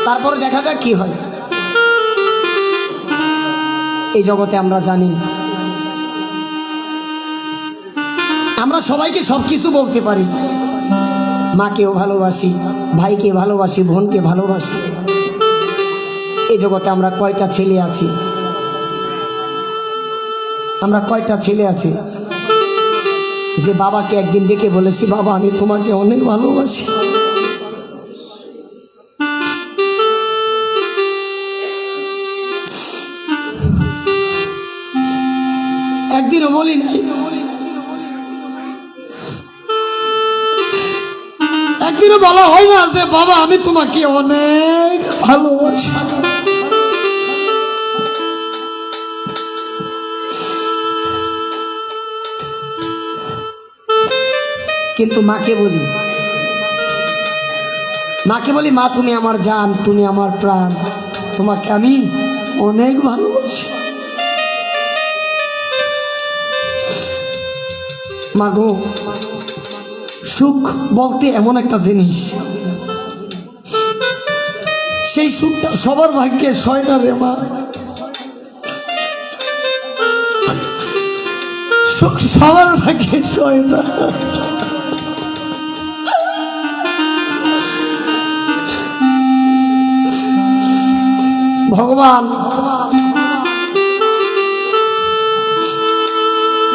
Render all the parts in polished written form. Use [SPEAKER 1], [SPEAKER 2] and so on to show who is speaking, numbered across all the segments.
[SPEAKER 1] তারপরে দেখা যাক কি হয়। এই জগতে আমরা জানি আমরা সবাইকে সবকিছু বলতে পারি, মাকেও ভালোবাসি, ভাইকে ভালোবাসি, বোনকে ভালোবাসি। এই জগতে আমরা কয়টা ছেলে আছি? আমরা কয়টা ছেলে আছি যে বাবাকে একদিন ডেকে বলেছি, বাবা আমি তোমাকে অনেক ভালোবাসি? একদিনও বলি নাই। একদিনও বলা হয় না যে বাবা আমি তোমাকে অনেক ভালোবাসি। কিন্তু মাকে বলি, মা তুমি আমার জান, তুমি আমার প্রাণ, তোমাকে আমি অনেক ভালোবাসি। মা গো, সুখ বলতে এমন একটা জিনিস, সেই সুখটা সবার ভাগ্যে হয় না রে মা। সুখ সবার ভাগ্যে হয় না।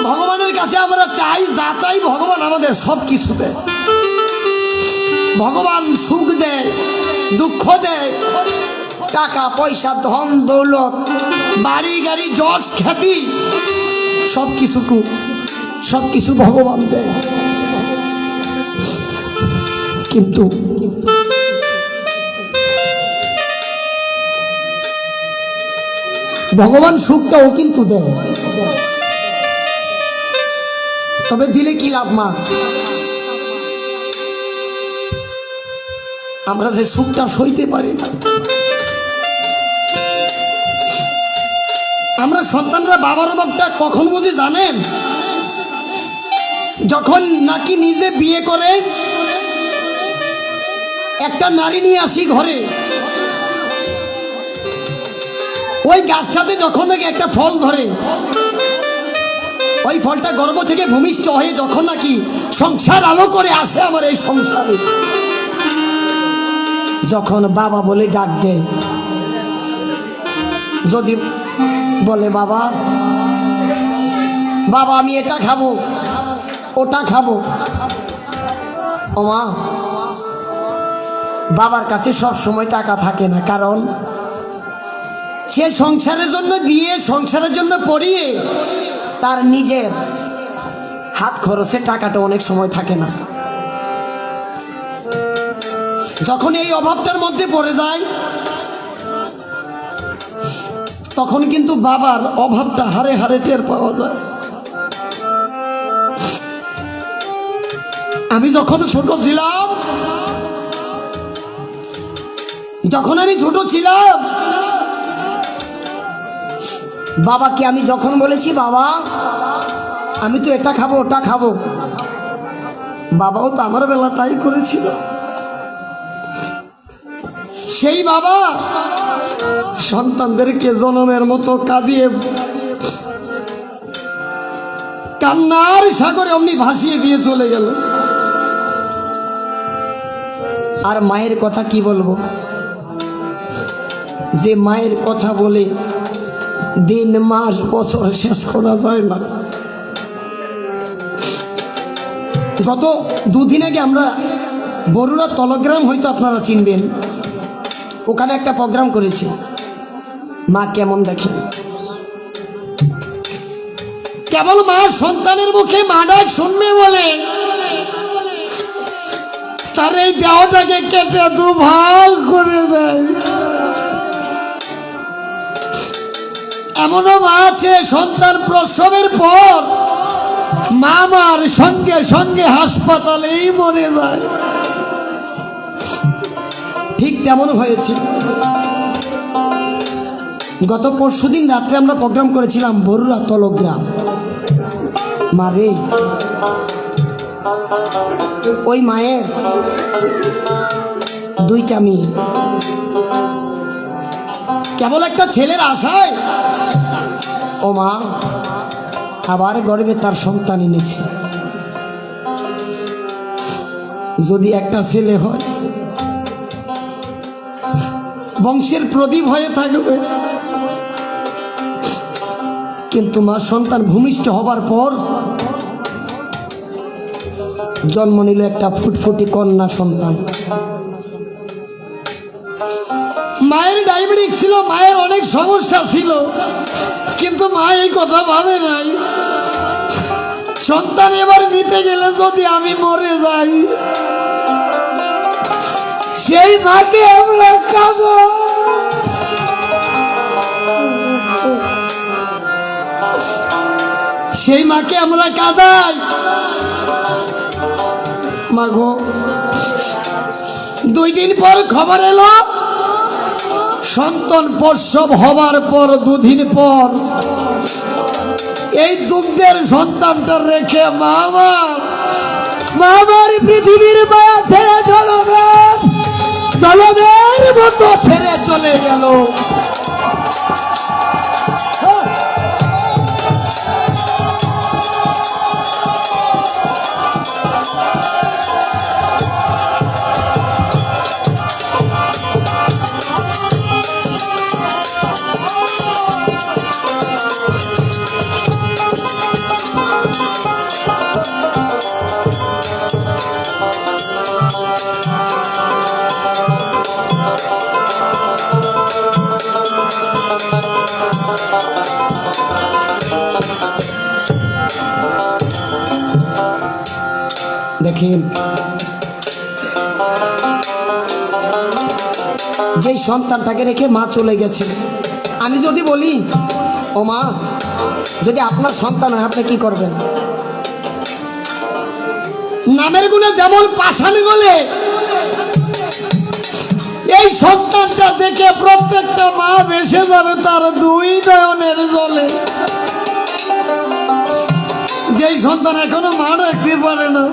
[SPEAKER 1] ভগবানের কাছে আমরা চাই, যা চাই ভগবান আমাদের সব কিছু দেয়। ভগবান সুখ দেয়, দুঃখ দেয়, টাকা পয়সা, ধন দৌলত, বাড়ি গাড়ি, যশ খ্যাতি, সবকিছু ভগবান দেয়। কিন্তু ভগবান সুখটাও কিন্তু দেয়, তবে দিলে কি লাভ মা? আমরা যে সুখটা সইতে পারি না। আমরা সন্তানরা বাবার অভাবটা কখন বুঝি জানেন? যখন নাকি নিজে বিয়ে করে একটা নারী নিয়ে আসি ঘরে, ওই গাছটাতে যখন নাকি একটা ফল ধরে, ওই ফলটা গর্ভ থেকে ভূমিষ্ঠ হয়ে যখন নাকি সংসার আলো করে আসে আমার এই সংসারে, যখন বাবা বলে ডাক দেয়, যদি বলে বাবা বাবা আমি এটা খাবো ওটা খাবো, ও মা, বাবার কাছে সব সময় টাকা থাকে না, কারণ সে সংসারের জন্য দিয়ে, সংসারের জন্য পড়িয়ে তার নিজের হাত খরচের টাকাটা অনেক সময় থাকে না। যখন এই অভাবটার মধ্যে পড়ে যায়, তখন কিন্তু বাবার অভাবটা হারে হারে টের পাওয়া যায়। আমি যখন ছোট ছিলাম, বাবাকে আমি যখন বলেছি বাবা আমি তো এটা খাবো ওটা খাবো, বাবাও তো আমার বেলা তাই করেছিল। সেই বাবা সন্তানদেরকে জনমের মতো কাঁদিয়ে কান্নার সাগরে অমনি ভাসিয়ে দিয়ে চলে গেল। আর মায়ের কথা কি বলবো, যে মায়ের কথা বলে দিন মাস বছর শেষ করা যায় না। গত দুদিন আগে আমরা বরুড়া তলগ্রাম, হয়তো আপনারা চিনবেন, ওখানে একটা প্রোগ্রাম করেছি, মা কেমন দেখেন। কেবল মা সন্তানের মুখে মা ডাক শুনবে বলে তার এই দেহটাকে কেটে দুভাগ করে দেয়। এমনও মা আছে সন্তান প্রসবের পর মামার সঙ্গে সঙ্গে হাসপাতালেই মরে যায়। ঠিক তেমন হয়েছে। গত পরশুদিন রাত্রে আমরা প্রোগ্রাম করেছিলাম বরুড়া তলগ্রাম। মারে, ওই মায়ের দুইটা মেয়ে, কেবল একটা ছেলের আশায় ও মা আবার গর্বে তার সন্তান এনেছে। যদি একটা ছেলে হয় বংশের প্রদীপ হয়ে থাকবে, কিন্তু মা সন্তান ভূমিষ্ঠ হবার পর জন্ম নিল একটা ফুটফুটি কন্যা সন্তান। মায়ের ডায়াবেটিস ছিল, মায়ের অনেক সমস্যা ছিল, কিন্তু মা এই কথা ভাবে নাই সন্তান এবার নিতে গেলে যদি আমি মরে যাই, সেই মাকে আমরা কাঁদো। সেই মাকে আমরা কাঁদাই। মাগো 2 দিন পর খবর এলো সন্তান প্রসব হবার পর 2 দিন পর এই দুগ্ধের সন্তানটা রেখে মামার পৃথিবীর মায়া ছেড়ে জলমের মতো ছেড়ে চলে গেল। দেখেন যে সন্তানটাকে রেখে মা চলে গেছে, আমি যদি বলি ও মা যদি আপনার সন্তান হয় আপনি কি করবেন? নামের গুণে যেমন পাষাণ গলে, এই সন্তানটা দেখে প্রত্যেকটা মা ভেসে যাবে তার 2 নয়নের জলে। যেই সন্তান এখনো মা রাখতে পারে না,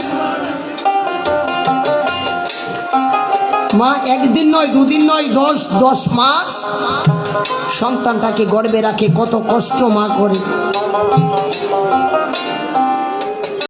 [SPEAKER 1] মা 1 দিন নয় 2 দিন নয় 10 মাস সন্তানটাকে গর্ভে রাখে, কত কষ্ট মা করে।